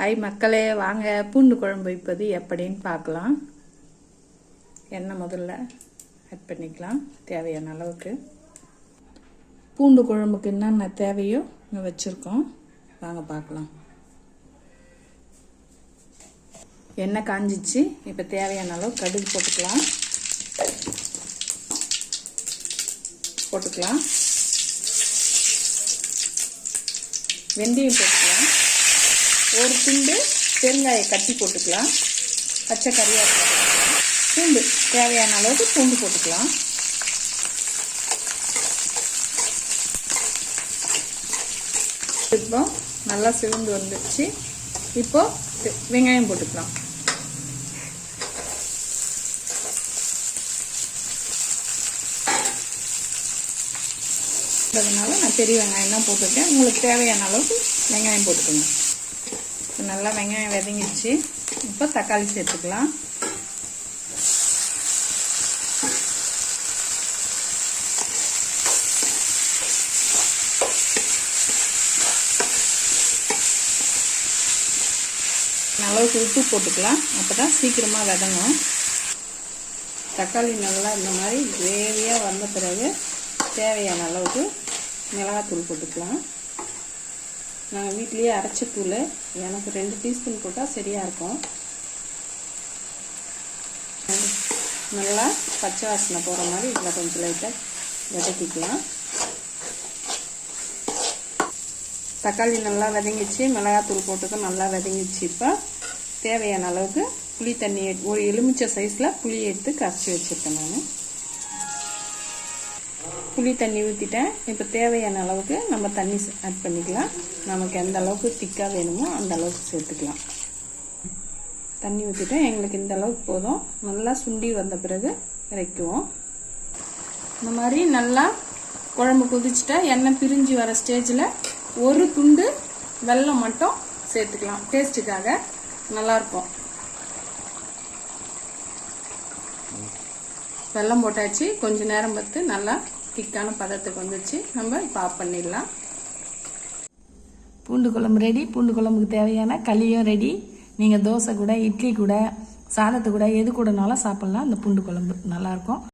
ஐ மக்களே, வாங்க பூண்டு குழம்பு வைப்பது எப்படின்னு பார்க்கலாம். எண்ணெய் முதல்ல ஆட் பண்ணிக்கலாம் தேவையான அளவுக்கு. பூண்டு குழம்புக்கு என்னென்ன தேவையோ வச்சுருக்கோம், வாங்க பார்க்கலாம். எண்ணெய் காஞ்சிச்சு. இப்போ தேவையான அளவு கடுகு போட்டுக்கலாம். வெந்தயம் போட்டுக்கலாம். ஒரு துண்டு பெருங்காயை கட்டி போட்டுக்கலாம். பச்சை கறிவேப்பிலை போட்டுக்கலாம். பூண்டு தேவையான அளவுக்கு பூண்டு போட்டுக்கலாம். இப்போ நல்லா சிவந்து வந்துடுச்சு. இப்போ வெங்காயம் போட்டுக்கலாம். அதனால நான் பெரிய வெங்காயம் தான் போட்டிருக்கேன். உங்களுக்கு தேவையான அளவுக்கு வெங்காயம் போட்டுக்கோங்க. நல்லா வெங்காயம் வதங்கிடுச்சு. இப்போ தக்காளி சேர்த்துக்கலாம். அளவுக்கு உப்பு போட்டுக்கலாம். அப்போ தான் சீக்கிரமாக வதங்கும். தக்காளி நல்லா இந்த மாதிரி கிரேவியாக வந்த பிறகு தேவையான அளவுக்கு மிளகாத்தூள் போட்டுக்கலாம். நாங்கள் வீட்லேயே அரைச்ச தூள், எனக்கு 2 டீஸ்பூன் போட்டால் சரியாக இருக்கும். நல்லா பச்சை வாசனை போகிற மாதிரி இதில் கொஞ்சம் லைட்டாக வதக்கிக்கலாம். தக்காளி நல்லா வதங்கிச்சு. மிளகாத்தூள் போட்டதும் நல்லா வதங்கிச்சு. இப்போ தேவையான அளவுக்கு புளி தண்ணி, ஒரு எலுமிச்சை சைஸில் புளி எடுத்து கரைச்சி வச்சுருக்கேன் நான். புளி தண்ணி ஊற்றிட்டேன். இப்போ தேவையான அளவுக்கு நம்ம தண்ணி ஆட் பண்ணிக்கலாம். நமக்கு எந்த அளவுக்கு திக்காக வேணுமோ அந்த அளவுக்கு சேர்த்துக்கலாம். தண்ணி ஊற்றிட்டேன். எங்களுக்கு இந்த அளவுக்கு போதும். நல்லா சுண்டி வந்த பிறகு இறக்குவோம். இந்த மாதிரி நல்லா குழம்பு கொதிச்சுட்டா எண்ணெய் பிரிஞ்சு வர ஸ்டேஜில் ஒரு துண்டு வெல்லம் மட்டும் சேர்த்துக்கலாம். டேஸ்ட்டுக்காக நல்லாயிருக்கும். வெல்லம் போட்டாச்சு. கொஞ்சம் நேரம் பார்த்து நல்லா திக்கான பதத்துக்கு வந்துச்சு. நம்ம இப்போ ஆஃப் பண்ணிடலாம். பூண்டு குழம்பு ரெடி. பூண்டு குழம்புக்கு தேவையான களியும் ரெடி. நீங்கள் தோசை கூட, இட்லி கூட, சாதத்து கூட, எது கூடனாலும் சாப்பிட்லாம். இந்த பூண்டு குழம்பு நல்லாயிருக்கும்.